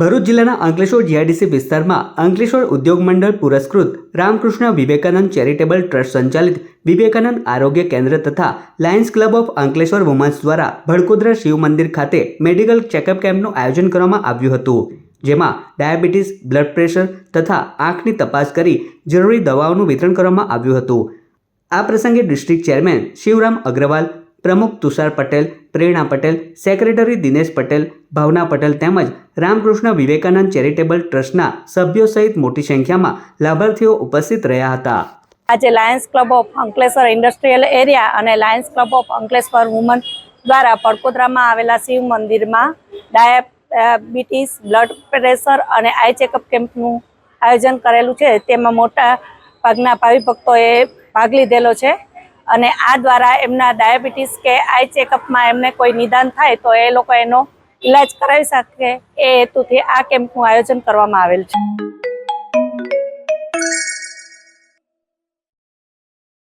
ભરૂચ જિલ્લાના અંકલેશ્વર જીઆઈડીસી વિસ્તારમાં અંકલેશ્વર ઉદ્યોગ મંડળ પુરસ્કૃત રામકૃષ્ણ વિવેકાનંદ ચેરિટેબલ ટ્રસ્ટ સંચાલિત વિવેકાનંદ આરોગ્ય કેન્દ્ર તથા Lions Club of Ankleshwar women's દ્વારા ભડકોદરા શિવ મંદિર ખાતે મેડિકલ ચેકઅપ કેમ્પનું આયોજન કરવામાં આવ્યું હતું, જેમાં ડાયાબિટીસ, બ્લડ પ્રેશર તથા આંખની તપાસ કરી જરૂરી દવાઓનું વિતરણ કરવામાં આવ્યું હતું। આ પ્રસંગે ડિસ્ટ્રિક્ટ ચેરમેન શિવરામ અગ્રવાલ, પ્રમુખ તુષાર પટેલ, પ્રેરણા પટેલ, સેક્રેટરી દિનેશ પટેલ, ભાવના પટેલ તેમજ રામકૃષ્ણ વિવેકાનંદ ચેરિટેબલ ટ્રસ્ટના સભ્યો સહિત મોટી સંખ્યામાં લાભાર્થીઓ ઉપસ્થિત રહ્યા હતા। આજે Lions Club of Ankleshwar industrial area અને Lions Club of Ankleshwar woman દ્વારા પડકોદરામાં આવેલા શિવ મંદિરમાં ડાયાબિટીસ, બ્લડ પ્રેશર અને આઈ ચેકઅપ કેમ્પનું આયોજન કરેલું છે। તેમાં મોટા ભાગના ભાવિ ભક્તોએ ભાગ લીધેલો છે અને આ દ્વારા એમના ડાયાબિટીસ કે આઈ ચેકઅપમાં એમને કોઈ નિદાન થાય તો એ લોકો એનો ઈલાજ કરાવી શકે એ હેતુથી આ કેમ્પનું આયોજન કરવામાં આવેલ છે।